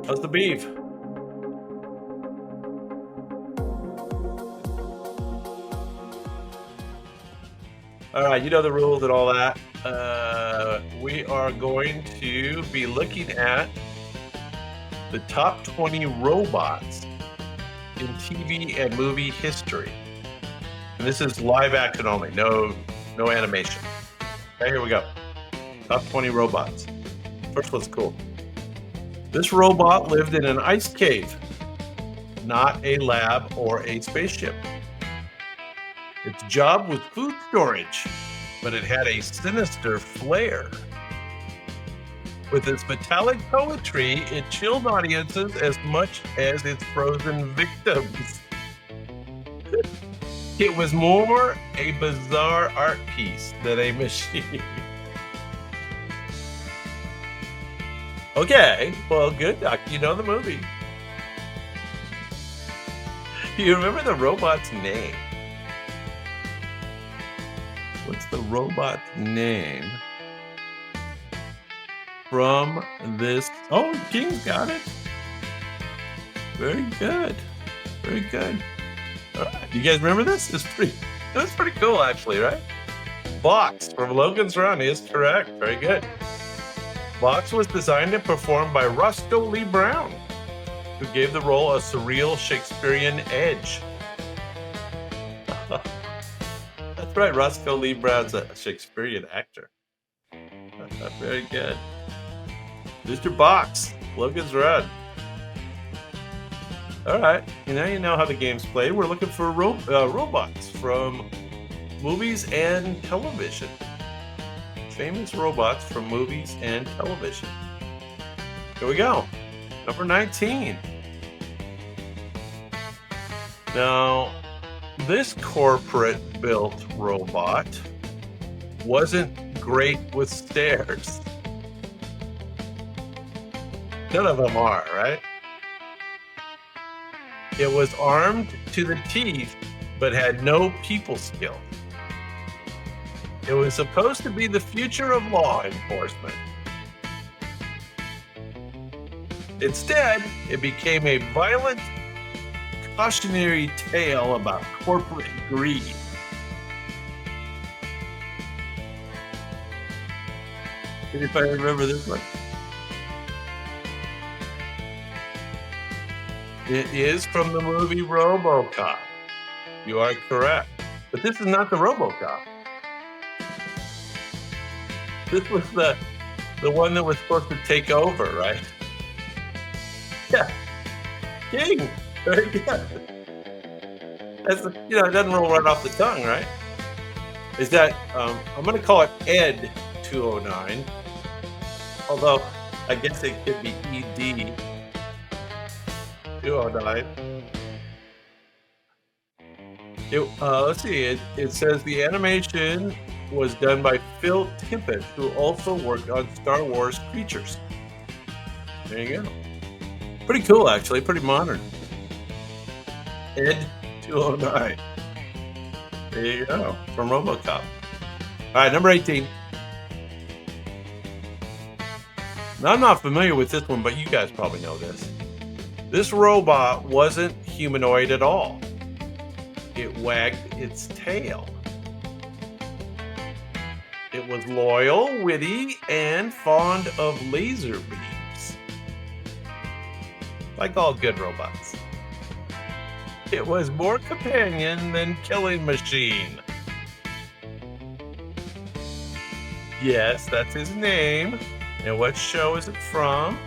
How's the beef? All right, you know the rules and all that. We are going to be looking at the top 20 robots in TV and movie history. And this is live action only, no animation. Okay, here we go. Top 20 robots. First one's cool. This robot lived in an ice cave, not a lab or a spaceship. Its job was food storage, but it had a sinister flair. With its metallic poetry, it chilled audiences as much as its frozen victims. It was more a bizarre art piece than a machine. Okay, well, good, Doc. You know the movie. Do you remember the robot's name? What's the robot's name from this? Oh, King's got it. Very good. Very good. All right. You guys remember this? That's pretty cool, actually, right? Box from Logan's Run is correct. Very good. Box was designed and performed by Roscoe Lee Brown, who gave the role a surreal Shakespearean edge. That's right, Roscoe Lee Brown's a Shakespearean actor. Very good. Mr. Box, Logan's Run. All right, you know how the game's played. We're looking for robots from movies and television. Famous robots from movies and television. Here we go. Number 19. Now, this corporate-built robot wasn't great with stairs. None of them are, right? It was armed to the teeth, but had no people skill. It was supposed to be the future of law enforcement. Instead, it became a violent, cautionary tale about corporate greed. Anybody remember this one? It is from the movie RoboCop. You are correct. But this is not the RoboCop. This was the one that was supposed to take over, right? Yeah. King. Very good. That's it doesn't roll right off the tongue, right? Is that I'm gonna call it Ed 209. Although I guess it could be ED 209. Let's see. It says the animation was done by Phil Tippett, who also worked on Star Wars Creatures. There you go. Pretty cool, actually. Pretty modern. Ed 209. There you go. From RoboCop. All right, number 18. Now, I'm not familiar with this one, but you guys probably know this. This robot wasn't humanoid at all. It wagged its tail. It was loyal, witty, and fond of laser beams. Like all good robots. It was more companion than killing machine. Yes, that's his name. And what show is it from?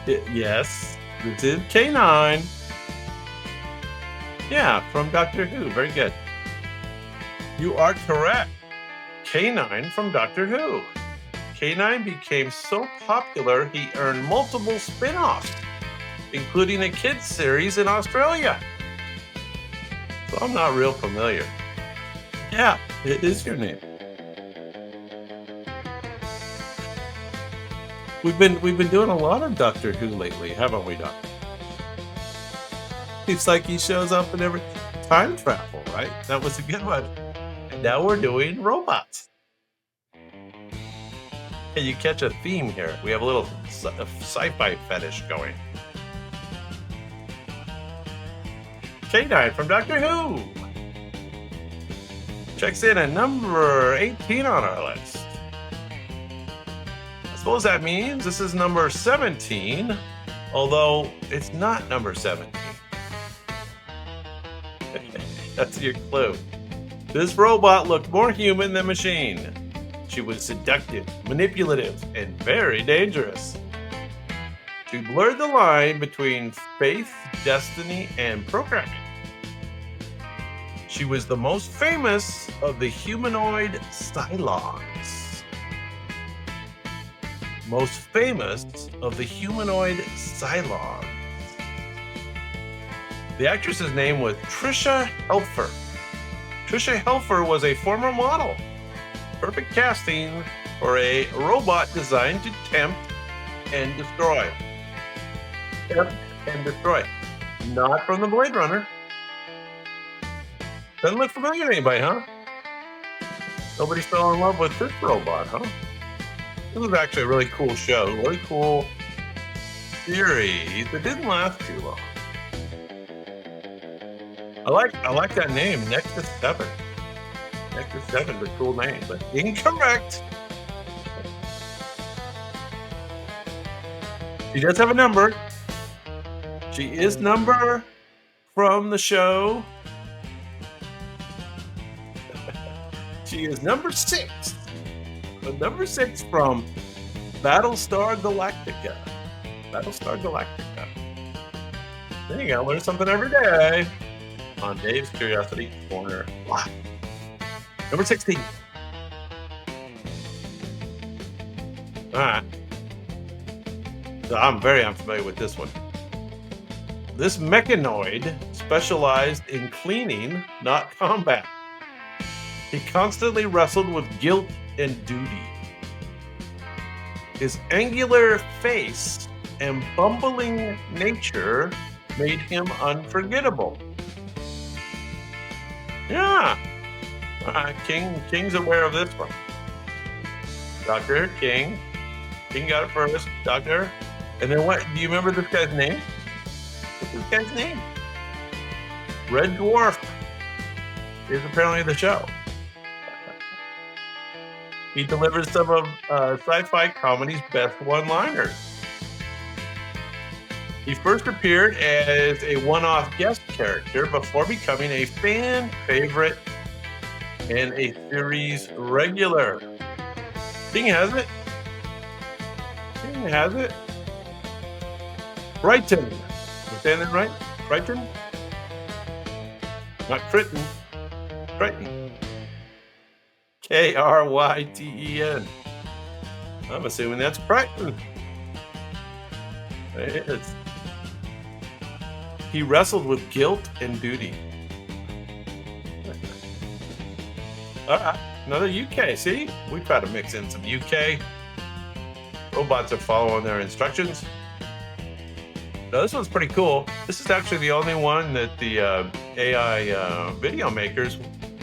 Yes, this is K9. Yeah, from Doctor Who. Very good. You are correct. K9 from Doctor Who. K9 became so popular he earned multiple spin-offs, including a kids series in Australia. So I'm not real familiar. Yeah, it is your name. We've been doing a lot of Doctor Who lately, haven't we, Doc? It's like he shows up in every time travel, right? That was a good one. And now we're doing robots. Hey, you catch a theme here. We have a little sci-fi fetish going. K9 from Doctor Who checks in at number 18 on our list. I suppose that means this is number 17, although it's not number 17. That's your clue. This robot looked more human than machine. She was seductive, manipulative, and very dangerous. She blurred the line between faith, destiny, and programming. She was the most famous of the humanoid Cylons. Most famous of the humanoid Cylons. The actress's name was Tricia Helfer. Tricia Helfer was a former model. Perfect casting for a robot designed to tempt and destroy. Tempt and destroy. Not from the Blade Runner. Doesn't look familiar to anybody, huh? Nobody fell in love with this robot, huh? This was actually a really cool show, really cool series. It didn't last too long. I like that name, Nexus 7. Nexus 7 is a cool name, but incorrect. She does have a number. She is number from the show. She is number 6. Number 6 from Battlestar Galactica. Battlestar Galactica. There you go. Learn something every day on Dave's Curiosity Corner Live. Number 16. All right. So I'm very unfamiliar with this one. This mechanoid specialized in cleaning, not combat. He constantly wrestled with guilt and duty. His angular face and bumbling nature made him unforgettable. Yeah. King's aware of this one. Dr. King. King got it first. Doctor. And then what? Do you remember this guy's name? What's this guy's name? Red Dwarf is apparently the show. He delivers some of sci-fi comedy's best one-liners. He first appeared as a one-off guest character before becoming a fan favorite and a series regular. King has it. King has it. Kryten. Am I saying that right? Kryten? Not Kryten. Kryten. Kryten. I'm assuming that's Kryten. It is. He wrestled with guilt and duty. All right, another UK. See, we try to mix in some UK. Robots are following their instructions. Now, this one's pretty cool. This is actually the only one that the AI video makers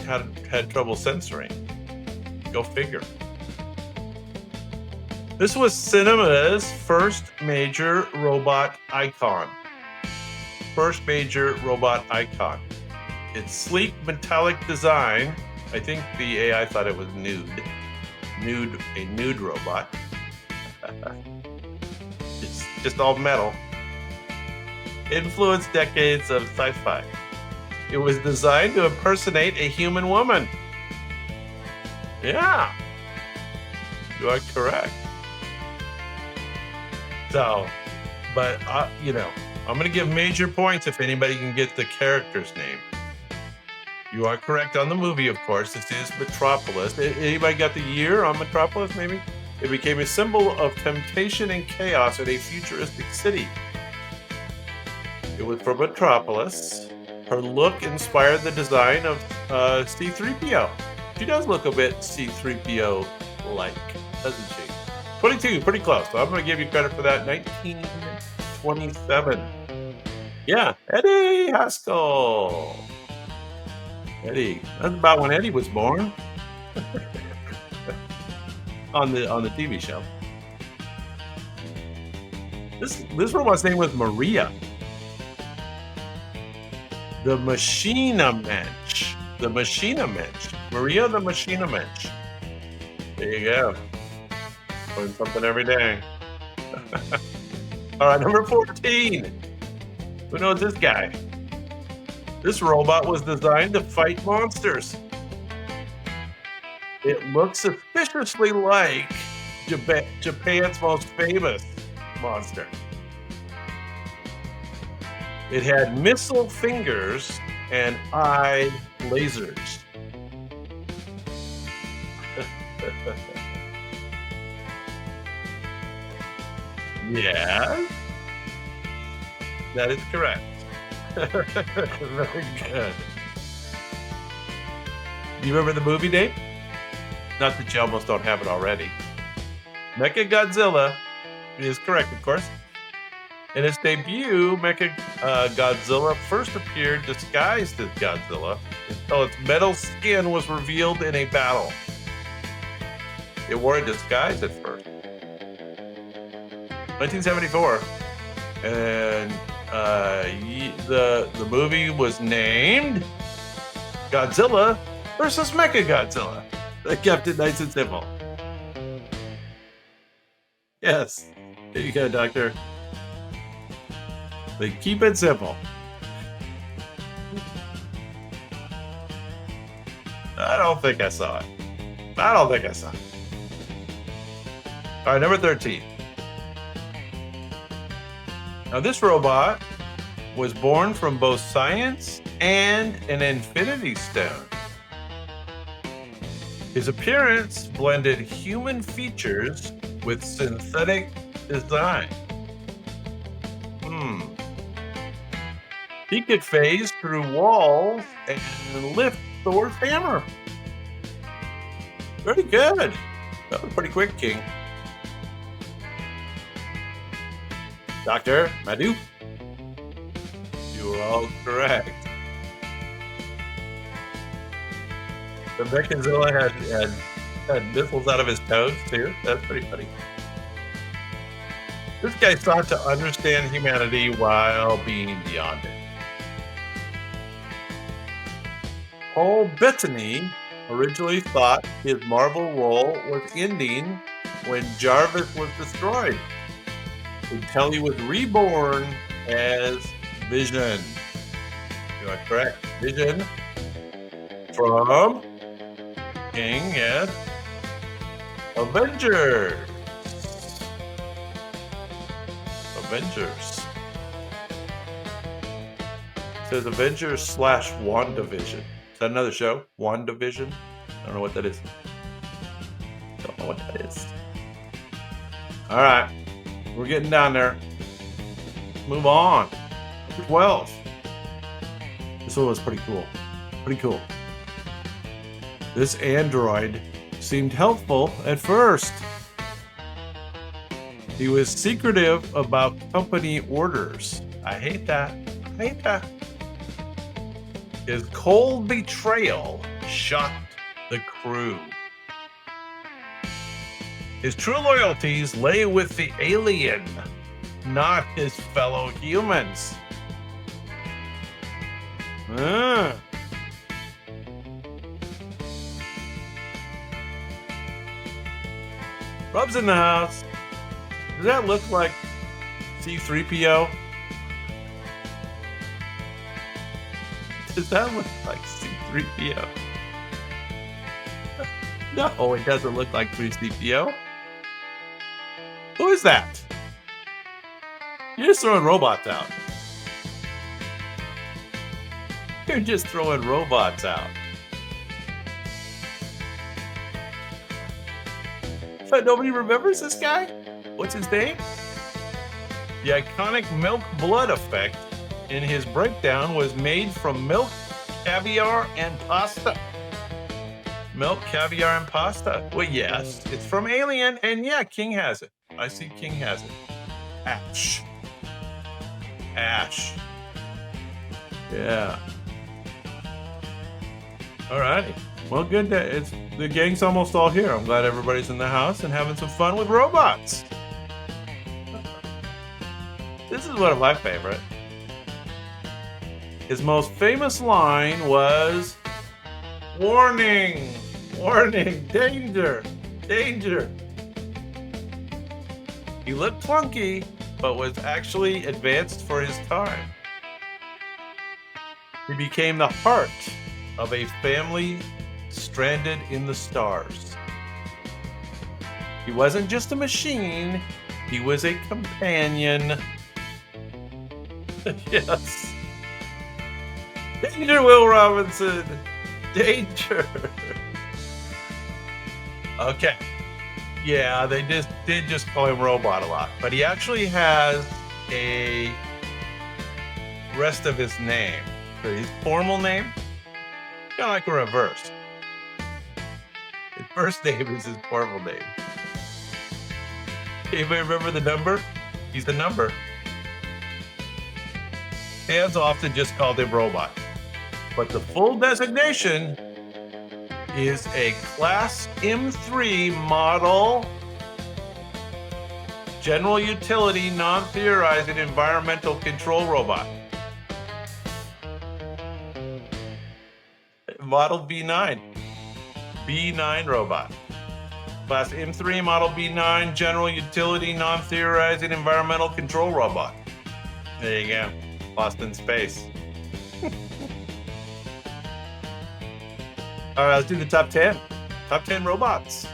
had trouble censoring. Go figure. This was cinema's first major robot icon. First major robot icon. Its sleek metallic design. I think the AI thought it was nude. A nude robot. It's just all metal. Influenced decades of sci-fi. It was designed to impersonate a human woman. Yeah, you are correct. So, but I'm going to give major points if anybody can get the character's name. You are correct on the movie, of course. This is Metropolis. Anybody got the year on Metropolis, maybe? It became a symbol of temptation and chaos in a futuristic city. It was from Metropolis. Her look inspired the design of C-3PO. She does look a bit C-3PO-like, doesn't she? 22, pretty close. So I'm going to give you credit for that. 1927. Yeah, Eddie Haskell. Eddie. That's about when Eddie was born. on the TV show. This robot's name was Maria. The Machina Mensch. The Machina Mensch. Maria the Machina Mensch. There you go. Learn something every day. All right, number 14. Who knows this guy? This robot was designed to fight monsters. It looks suspiciously like Japan's most famous monster. It had missile fingers and eye lasers. Yeah, that is correct. Very good. Do you remember the movie name? Not that you almost don't have it already. Mechagodzilla is correct, of course. In its debut, Mechagodzilla first appeared disguised as Godzilla until its metal skin was revealed in a battle. It wore a disguise at first. 1974, and the movie was named Godzilla versus Mechagodzilla. They kept it nice and simple. Yes, there you go, Doctor. They keep it simple. I don't think I saw it. All right, number 13. Now, this robot was born from both science and an infinity stone. His appearance blended human features with synthetic design. He could phase through walls and lift Thor's hammer. Very good. That was pretty quick, King. Dr. Madhu, you are all correct. The Mechagodzilla had missiles out of his toes, too. That's pretty funny. This guy sought to understand humanity while being beyond it. Paul Bettany originally thought his Marvel role was ending when Jarvis was destroyed, until he was reborn as Vision. You are correct. Vision from King, yes. Avengers. It says Avengers / WandaVision. Is that another show? WandaVision? I don't know what that is. All right. We're getting down there. Move on. 12. This one was pretty cool. This android seemed helpful at first. He was secretive about company orders. I hate that. His cold betrayal shocked the crew. His true loyalties lay with the alien, not his fellow humans. Rob's in the house. Does that look like C-3PO? Does that look like C-3PO? No, it doesn't look like C-3PO. Who is that? You're just throwing robots out. You're just throwing robots out. But nobody remembers this guy? What's his name? The iconic milk blood effect in his breakdown was made from milk, caviar, and pasta. Milk, caviar, and pasta. Well, yes, it's from Alien, and yeah, King has it. I see King has it. Ash. Yeah. All right. Well, good that the gang's almost all here. I'm glad everybody's in the house and having some fun with robots. This is one of my favorite. His most famous line was, "Warning, warning, danger, danger." He looked clunky, but was actually advanced for his time. He became the heart of a family stranded in the stars. He wasn't just a machine, he was a companion. Yes. Danger, Will Robinson! Danger! Okay. Yeah, they did just call him Robot a lot, but he actually has a rest of his name. So his formal name, kind of like a reverse. His first name is his formal name. Anybody remember the number? He's the number. Fans often just called him Robot, but the full designation is a Class M3 model, general utility, non-theorizing environmental control robot. Model B9. B9 robot. Class M3 Model B9 general utility, non-theorizing environmental control robot. There you go. Lost in space. All right, let's do the top 10. Top 10 robots.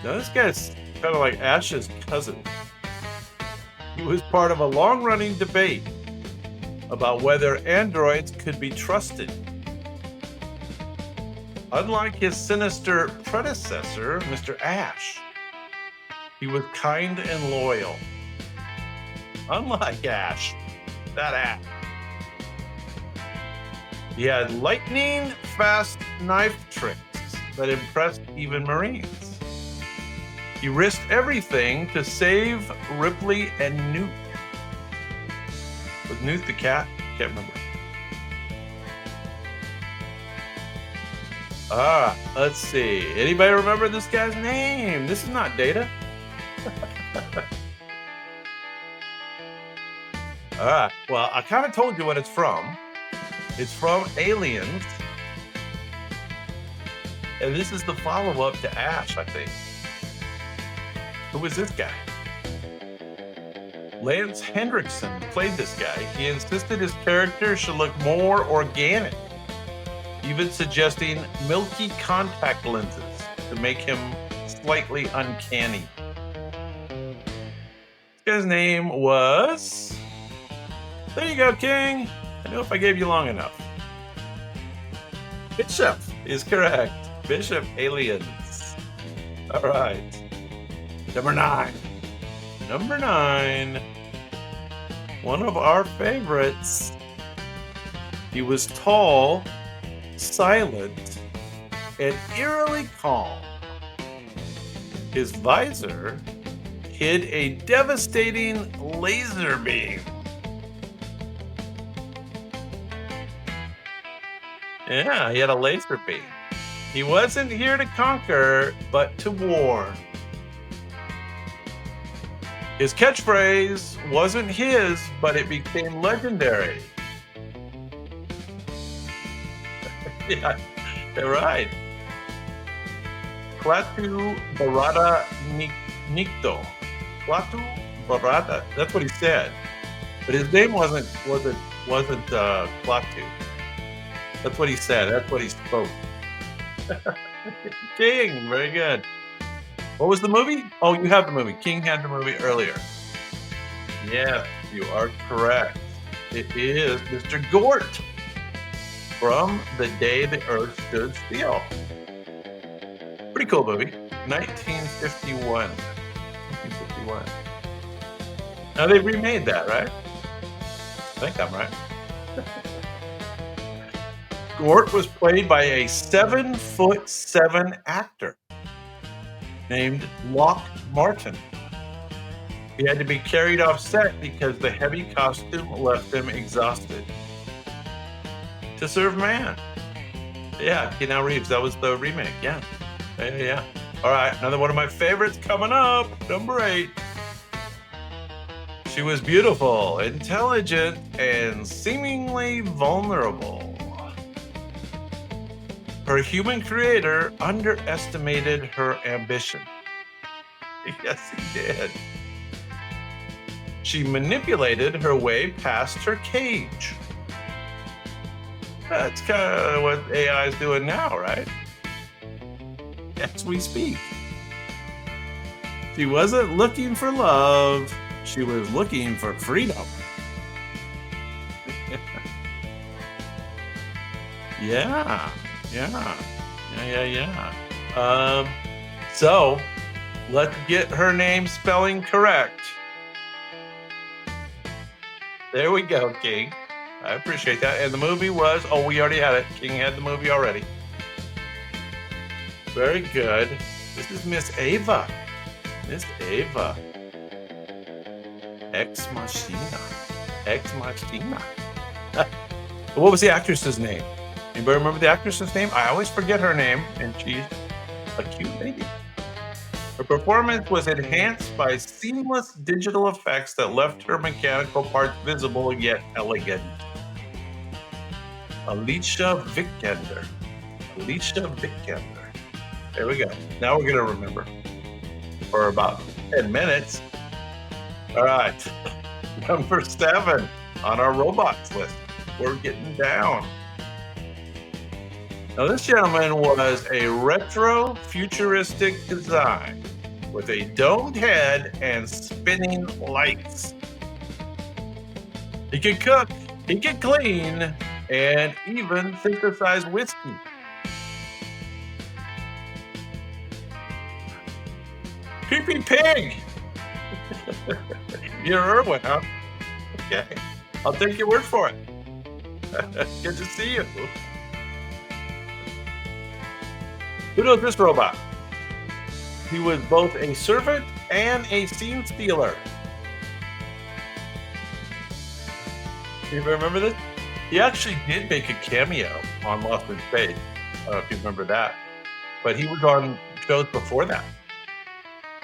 Now, this guy's kind of like Ash's cousin. He was part of a long-running debate about whether androids could be trusted. Unlike his sinister predecessor, Mr. Ash, he was kind and loyal. Unlike Ash, that Ash. He had lightning-fast knife tricks that impressed even Marines. He risked everything to save Ripley and Newt. Was Newt the cat? Can't remember. Let's see. Anybody remember this guy's name? This is not Data. Well, I kind of told you what it's from. It's from Aliens. And this is the follow-up to Ash, I think. Who was this guy? Lance Hendrickson played this guy. He insisted his character should look more organic, even suggesting milky contact lenses to make him slightly uncanny. This guy's name was... There you go, King. I know if I gave you long enough. Bishop is correct. Bishop Aliens. All right. Number 9. Number 9. One of our favorites. He was tall, silent, and eerily calm. His visor hid a devastating laser beam. Yeah, he had a laser beam. He wasn't here to conquer, but to warn. His catchphrase wasn't his, but it became legendary. Yeah, they're right. Klatu Barada Nikto. Klatu Barada. That's what he said. But his name wasn't Klatu. That's what he said. That's what he spoke. King, very good. What was the movie? Oh, you have the movie. King had the movie earlier. Yes, you are correct. It is Mr. Gort from The Day the Earth Stood Still. Pretty cool movie. 1951. 1951. Now they remade that, right? I think I'm right. Gort was played by a 7'7" actor named Locke Martin. He had to be carried off set because the heavy costume left him exhausted. To serve man. Yeah, Keanu Reeves. That was the remake. Yeah. Yeah, yeah, yeah. All right, another one of my favorites coming up. Number 8. She was beautiful, intelligent, and seemingly vulnerable. Her human creator underestimated her ambition. Yes, he did. She manipulated her way past her cage. That's kind of what AI is doing now, right? As we speak. She wasn't looking for love, she was looking for freedom. Yeah, yeah, yeah. So let's get her name spelling correct. There we go, King. I appreciate that. And the movie was, oh, we already had it. King had the movie already. Very good. This is Miss Ava. Miss Ava. Ex Machina. Ex Machina. What was the actress's name? Anybody remember the actress's name? I always forget her name, and she's a cute lady. Her performance was enhanced by seamless digital effects that left her mechanical parts visible yet elegant. Alicia Vikander. Alicia Vikander. There we go. Now we're going to remember for about 10 minutes. All right. Number 7 on our robots list. We're getting down. Now, this gentleman was a retro futuristic design with a domed head and spinning lights. He could cook, he could clean, and even synthesize whiskey. Pee-pee Pig! You're Irwin, huh? Okay. I'll take your word for it. Good to see you. Who knows this robot? He was both a servant and a scene stealer. Do you remember this? He actually did make a cameo on Lost in Space. I don't know if you remember that. But he was on shows before that.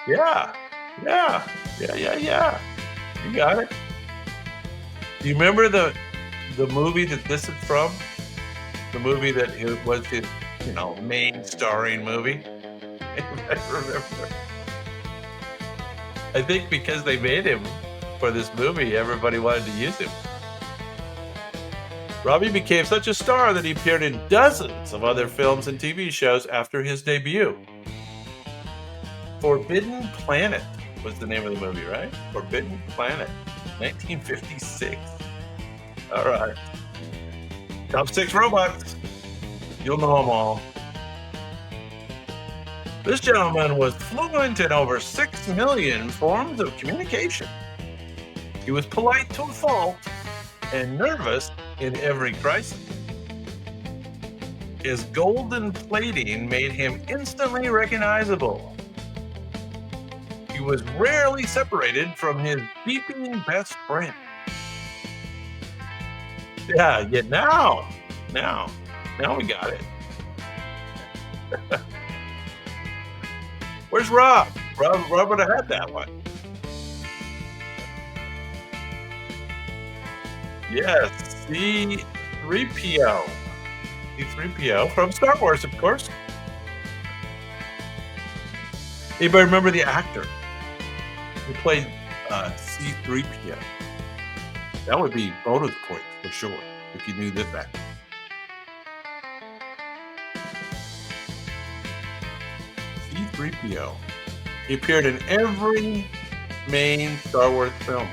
Yeah. You got it. Do you remember the movie that this is from? The movie that it was his, main starring movie? I remember. I think because they made him for this movie, everybody wanted to use him. Robbie became such a star that he appeared in dozens of other films and TV shows after his debut. Forbidden Planet was the name of the movie, right? Forbidden Planet, 1956. All right. Top 6 robots. You'll know them all. This gentleman was fluent in over 6 million forms of communication. He was polite to a fault and nervous in every crisis. His golden plating made him instantly recognizable. He was rarely separated from his beeping best friend. Yeah, now we got it. Where's Rob? Rob would have had that one. Yes, C-3PO. C-3PO from Star Wars, of course. Anybody remember the actor who played C-3PO? That would be bonus points for sure if you knew this actor. C-3PO. He appeared in every main Star Wars film.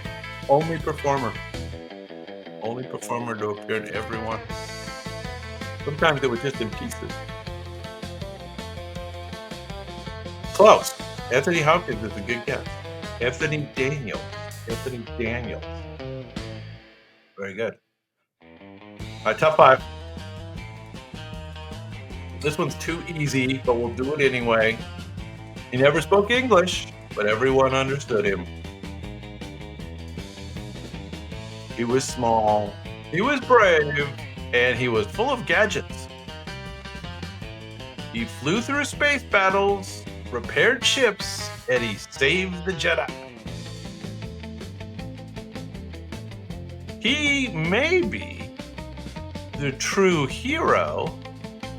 Only performer to appear in every one. Sometimes it was just in pieces. Close. Anthony Hopkins is a good guess. Anthony Daniels. Very good. All right, top 5. This one's too easy, but we'll do it anyway. He never spoke English, but everyone understood him. He was small, he was brave, and he was full of gadgets. He flew through space battles, repaired ships, and he saved the Jedi. He may be the true hero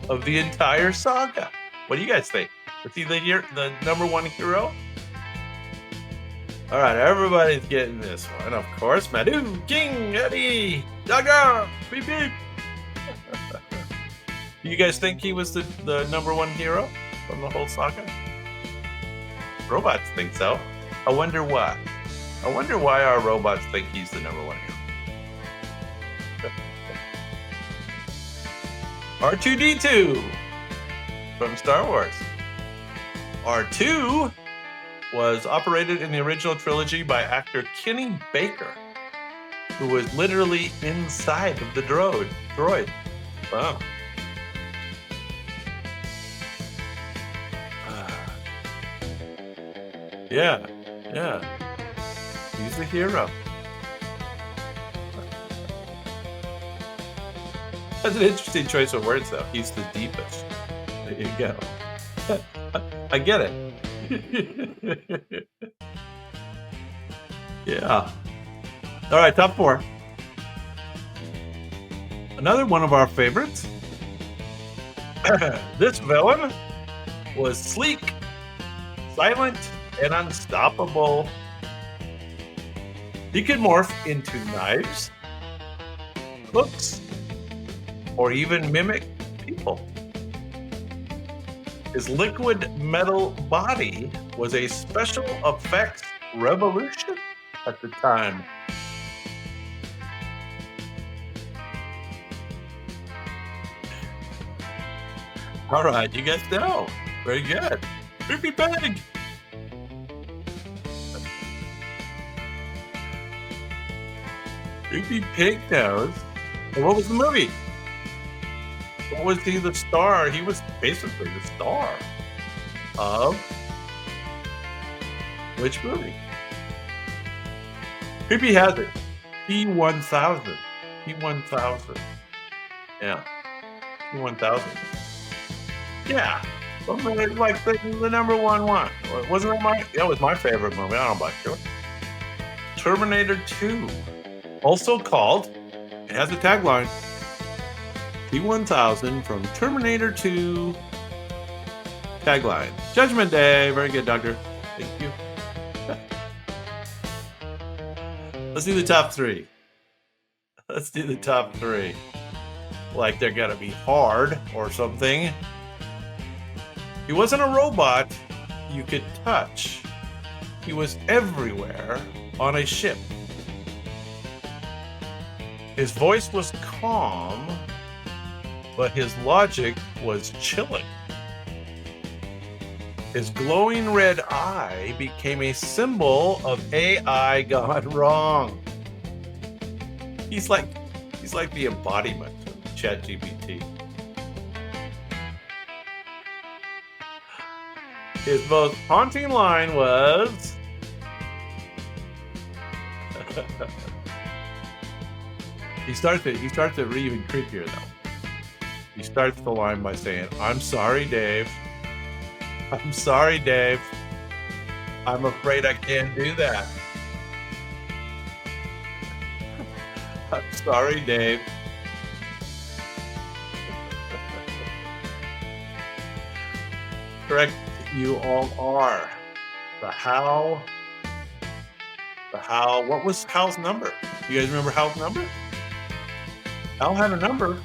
of the entire saga. What do you guys think? Is he the number one hero? All right, everybody's getting this one, of course. Madhu, King, Eddie, Daga, beep beep. Do you guys think he was the number one hero from the whole saga? Robots think so. I wonder why. I wonder why our robots think he's the number one hero. R2-D2 from Star Wars. R2 was operated in the original trilogy by actor Kenny Baker, who was literally inside of the droid. Wow. Yeah. He's the hero. That's an interesting choice of words, though. He's the deepest. There you go. I get it. Yeah. All right, top 4. Another one of our favorites. This villain was sleek, silent, and unstoppable. He could morph into knives, hooks, or even mimic people. His liquid metal body was a special effects revolution at the time. All right, you guys know. Very good. Creepy Pig. Creepy Pig knows. And what was the movie? What was he the star? He was basically the star of which movie? Creepy has it. P1000. P1000. Yeah. P1000. Yeah. Like the number one. Wasn't that was my favorite movie. I don't know about you. Terminator 2. Also called, it has a tagline, P1000 from Terminator 2. Tagline. Judgment Day. Very good, Doctor. Thank you. Let's do the top 3. Like they're gonna be hard or something. He wasn't a robot you could touch. He was everywhere on a ship. His voice was calm, but his logic was chilling. His glowing red eye became a symbol of AI gone wrong. He's like the embodiment of ChatGPT. His most haunting line was he starts it even creepier though. He starts the line by saying, "I'm sorry, Dave. I'm sorry, Dave. I'm afraid I can't do that. I'm sorry, Dave." Correct, you all are. The Hal. What was Hal's number? You guys remember Hal's number? Hal had a number.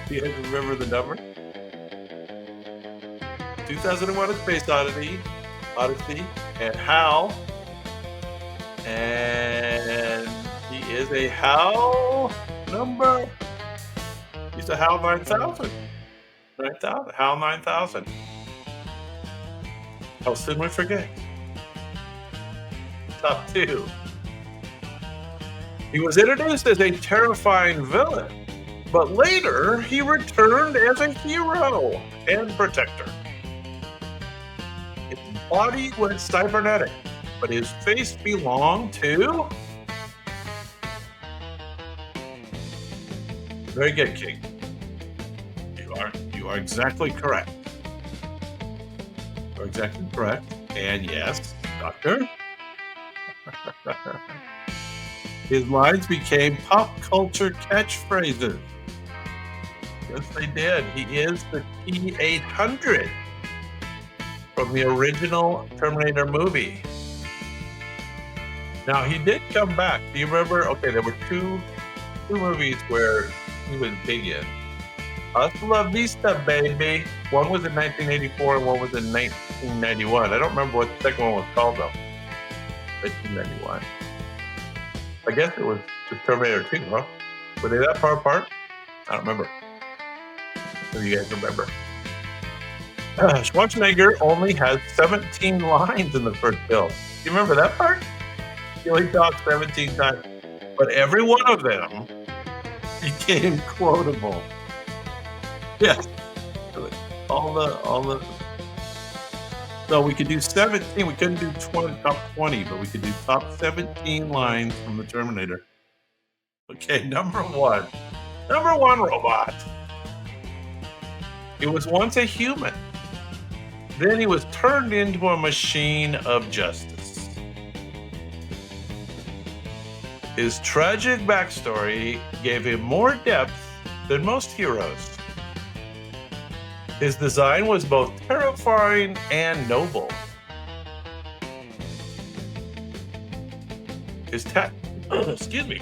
Do you guys remember the number? 2001: A Space Odyssey, and Hal, and he is a Hal number. He's a Hal 9000. Hal 9000. How soon we forget? Top 2. He was introduced as a terrifying villain, but later he returned as a hero and protector. His body was cybernetic, but his face belonged to Very good, King. You are exactly correct. You are exactly correct. And yes, Doctor. His lines became pop culture catchphrases. Yes, they did. He is the T-800 from the original Terminator movie. Now, he did come back. Do you remember? Okay, there were two movies where he was big in. Hasta la vista, baby. One was in 1984 and one was in 1991. I don't remember what the second one was called, though. 1991. I guess it was just Terminator 2, huh? Were they that far apart? I don't remember. If you guys remember. Schwarzenegger only has 17 lines in the first film. Do you remember that part? He only talked 17 times. But every one of them became quotable. Yes. All the. So we could do 17. We couldn't do top 20, but we could do top 17 lines from the Terminator. Okay, number one. Number one robot. He was once a human. Then he was turned into a machine of justice. His tragic backstory gave him more depth than most heroes. His design was both terrifying and noble. Excuse me.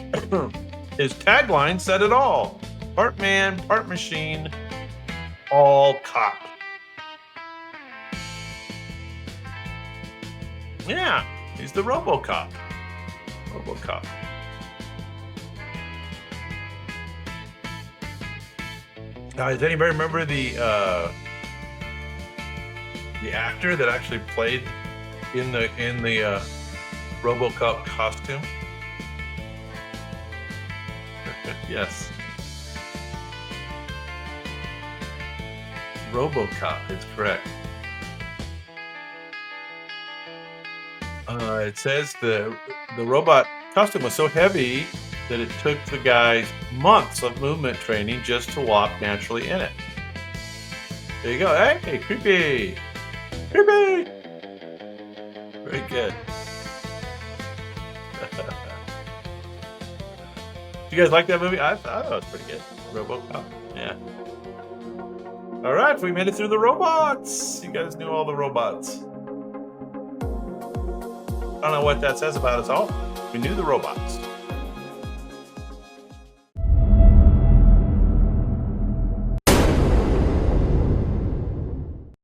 His tagline said it all. Part man, part machine, all cop. Yeah, he's the RoboCop. RoboCop. Now, does anybody remember the actor that actually played in the RoboCop costume? Yes. RoboCop is correct. It says the robot costume was so heavy that it took the guys months of movement training just to walk naturally in it. There you go. Hey, creepy. Creepy. Very good. You guys like that movie? I thought it was pretty good. RoboCop. Yeah. All right, we made it through the robots. You guys knew all the robots. I don't know what that says about us all. We knew the robots.